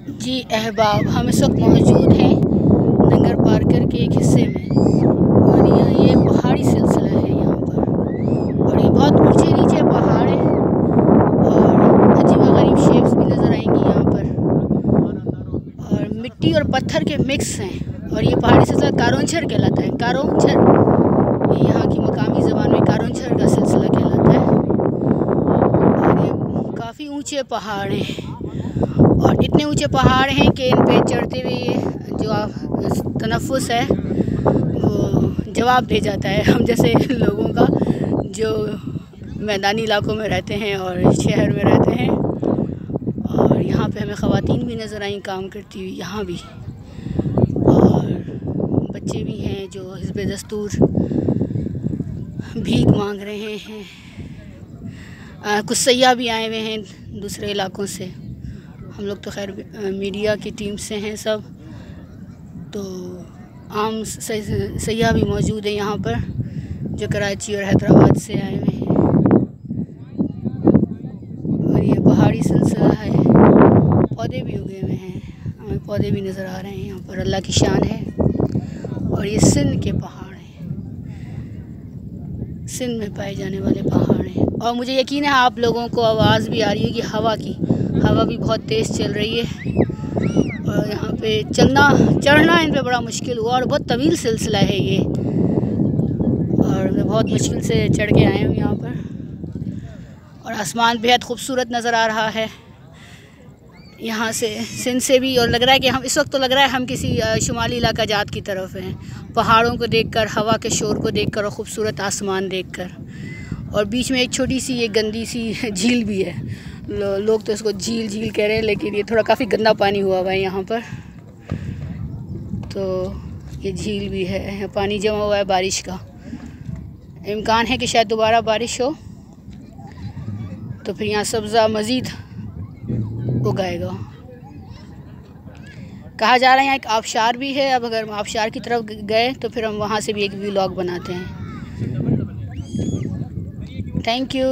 जी अहबाब, हम इस वक्त मौजूद हैं नंगर पार्कर के एक हिस्से में, और ये पहाड़ी सिलसिला है यहाँ पर, और ये बहुत ऊंचे नीचे पहाड़ हैं और अजीब गरीब शेप्स भी नज़र आएंगी यहाँ पर, और मिट्टी और पत्थर के मिक्स हैं। और ये पहाड़ी सिलसिला कारोंझर कहलाता है। कारोंझर ये यहाँ की मकामी ज़बान में कारोंझर का सिलसिला कहलाता है। और ये काफ़ी ऊँचे पहाड़ हैं, और इतने ऊंचे पहाड़ हैं कि इन पे चढ़ते हुए जो तनफ़ुस है वो जवाब दे जाता है हम जैसे लोगों का, जो मैदानी इलाकों में रहते हैं और शहर में रहते हैं। और यहाँ पे हमें ख़वातीन भी नज़र आई काम करती हुई यहाँ भी, और बच्चे भी हैं जो हिस्ब दस्तूर भीख मांग रहे हैं। कुछ सयाह भी आए हुए हैं दूसरे इलाकों से। हम लोग तो खैर मीडिया की टीम से हैं सब, तो आम सयाह भी मौजूद है यहाँ पर जो कराची और हैदराबाद से आए हुए हैं। और ये पहाड़ी सिलसिला है, पौधे भी उगे हुए हैं, हमें पौधे भी नज़र आ रहे हैं यहाँ पर। अल्लाह की शान है। और ये सिंध के पहाड़ हैं, सिंध में पाए जाने वाले पहाड़ हैं। और मुझे यकीन है आप लोगों को आवाज़ भी आ रही है कि हवा भी बहुत तेज़ चल रही है, और यहाँ पे चढ़ना इन पे बड़ा मुश्किल हुआ, और बहुत तवील सिलसिला है ये, और मैं बहुत मुश्किल से चढ़ के आए हूँ यहाँ पर। और आसमान बेहद खूबसूरत नज़र आ रहा है यहाँ से, सिंध से भी। और लग रहा है कि हम इस वक्त तो लग रहा है हम किसी शुमाली इलाका जात की तरफ हैं, पहाड़ों को देखकर, हवा के शोर को देखकर और ख़ूबसूरत आसमान देखकर। और बीच में एक छोटी सी ये गंदी सी झील भी है। लोग तो इसको झील कह रहे हैं, लेकिन ये थोड़ा काफ़ी गंदा पानी हुआ है यहाँ पर। तो ये झील भी है, पानी जमा हुआ है बारिश का। इम्कान है कि शायद दोबारा बारिश हो तो फिर यहाँ सब्ज़ा मज़ीद उगाएगा। कहा जा रहा है यहाँ एक आबशार भी है। अब अगर आबशार की तरफ गए तो फिर हम वहाँ से भी एक व्लॉग बनाते हैं। Thank you.